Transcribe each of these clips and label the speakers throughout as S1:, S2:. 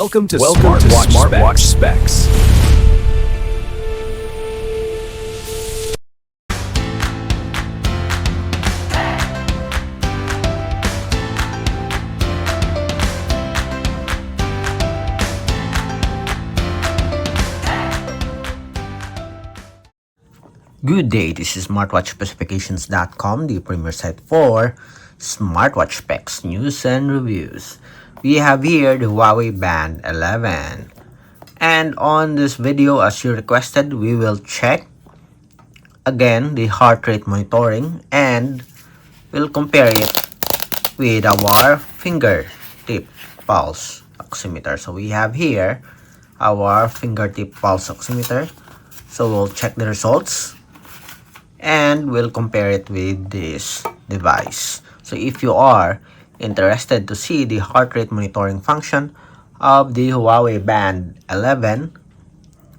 S1: Welcome to Smartwatch Specs.
S2: Good day, this is smartwatchspecifications.com, the premier site for smartwatch specs, news, and reviews. We have here the Huawei Band 11. And on this video, as you requested, we will check again the heart rate monitoring and we'll compare it with our fingertip pulse oximeter. So we have here our fingertip pulse oximeter. So we'll check the results and we'll compare it with this device. So if you are interested to see the heart rate monitoring function of the Huawei Band 11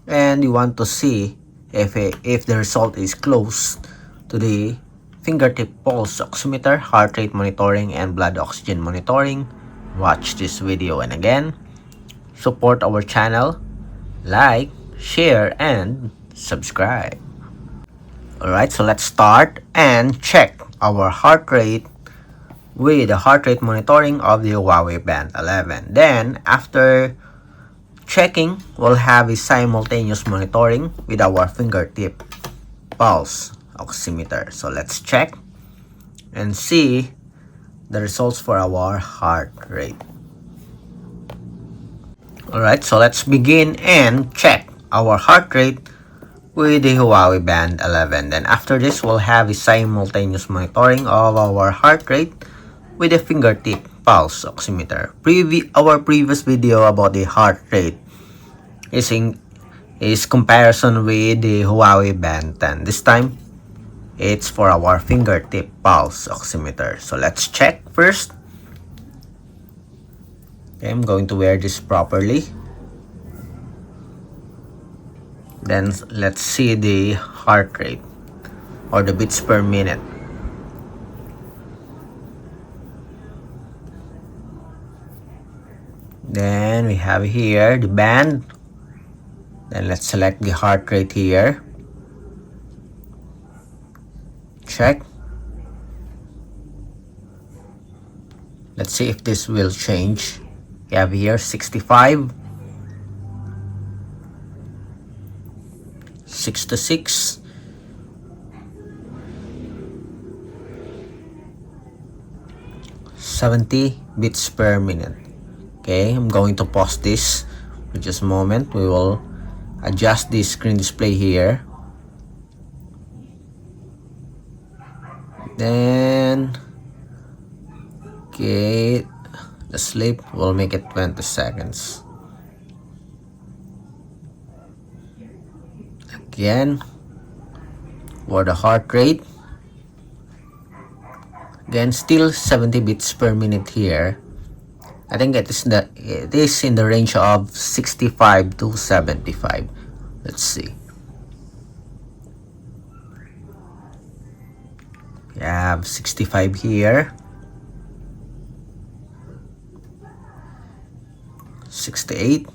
S2: and you want to see if the result is close to the fingertip pulse oximeter, heart rate monitoring, and blood oxygen monitoring, watch this video. And again, support our channel, like, share, and subscribe. Alright, so let's start and check our heart rate with the heart rate monitoring of the Huawei Band 11. Then, after checking, we'll have a simultaneous monitoring with our fingertip pulse oximeter. So let's check and see the results for our heart rate. Alright, so let's begin and check our heart rate with the Huawei Band 11. Then after this, we'll have a simultaneous monitoring of our heart rate with the fingertip pulse oximeter. Our previous video about the heart rate is comparison with the Huawei Band 10. This time, it's for our fingertip pulse oximeter. So let's check first. Okay, I'm going to wear this properly. Then let's see the heart rate or the beats per minute. Then we have here the band. Then let's select the heart rate here. Check. Let's see if this will change. We have here 65, 66, 70 beats per minute. Okay, I'm going to pause this for just a moment. We will adjust the screen display here. Then, okay, the sleep will make it 20 seconds. Again, for the heart rate, again still 70 beats per minute here. I think it is in the range of 65 to 75. Let's see. We have 65 here, 68,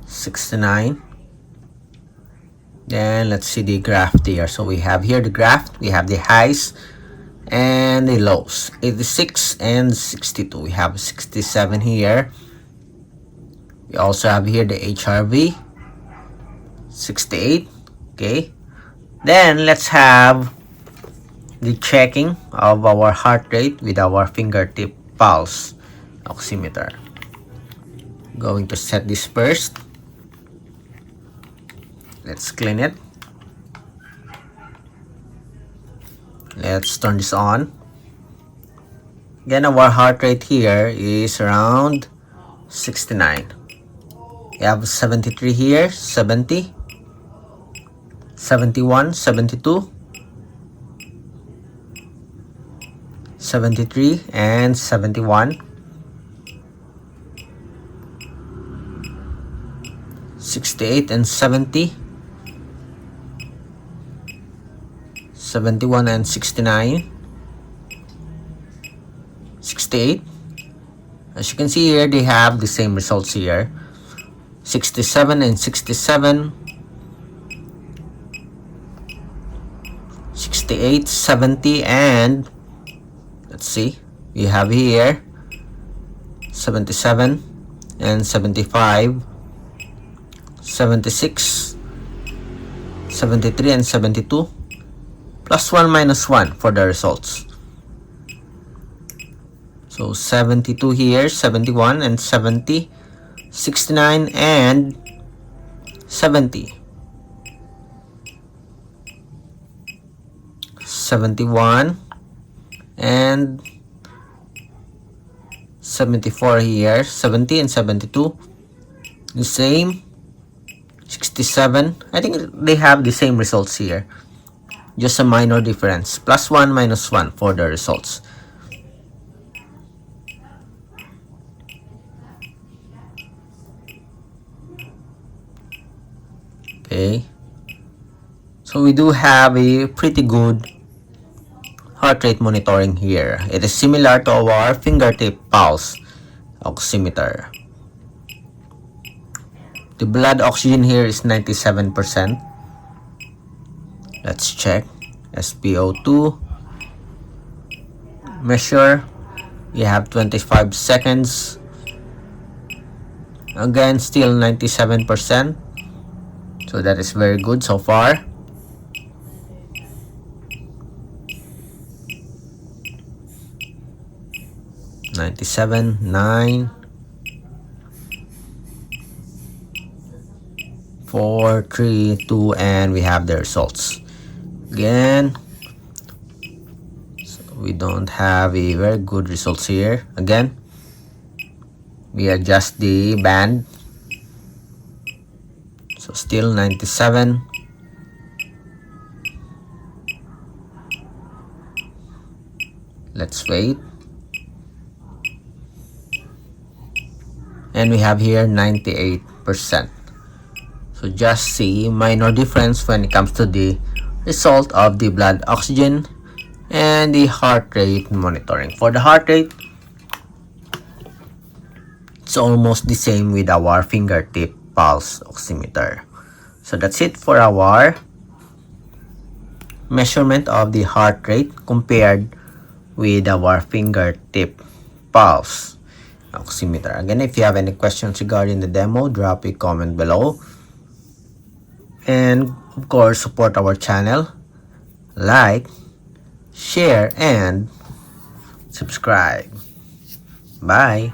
S2: 69. Then let's see the graph here. So we have here the graph. We have the highs and the lows, 86 and 62. We have 67 here. We also have here the HRV, 68. Okay, then let's have the checking of our heart rate with our fingertip pulse oximeter. Going to set this first. Let's clean it. Let's turn this on. Again, our heart rate here is around 69. We have 73 here, 70, 71, 72, 73, and 71. 68 and 70, 71 and 69, 68, As you can see here, they have the same results here. 67 and 67. 68, 70, and let's see, we have here 77 and 75, 76, 73 and 72, plus 1 minus 1 for the results. So 72 here, 71 and 70, 69 and 70. 71 and 74 here, 70 and 72 the same. 67, I think they have the same results here, just a minor difference, plus 1 minus 1 for the results. Okay, so we do have a pretty good heart rate monitoring here. It is similar to our Fingertip Pulse Oximeter. The blood oxygen here is 97%. Let's check. SpO2 measure. We have 25 seconds. Again, still 97%. So that is very good so far. (97), 9, 4, 3, 2, and we have the results. Again, so we don't have a very good results here. Again, we adjust the band. So still 97. Let's wait. And we have here 98%. So just see minor difference when it comes to the result of the blood oxygen and the heart rate monitoring. For the heart rate, it's almost the same with our Fingertip Pulse Oximeter. So that's it for our measurement of the heart rate compared with our Fingertip Pulse Oximeter. Again, if you have any questions regarding the demo, drop a comment below. And of course, support our channel. Like, share, and subscribe. Bye.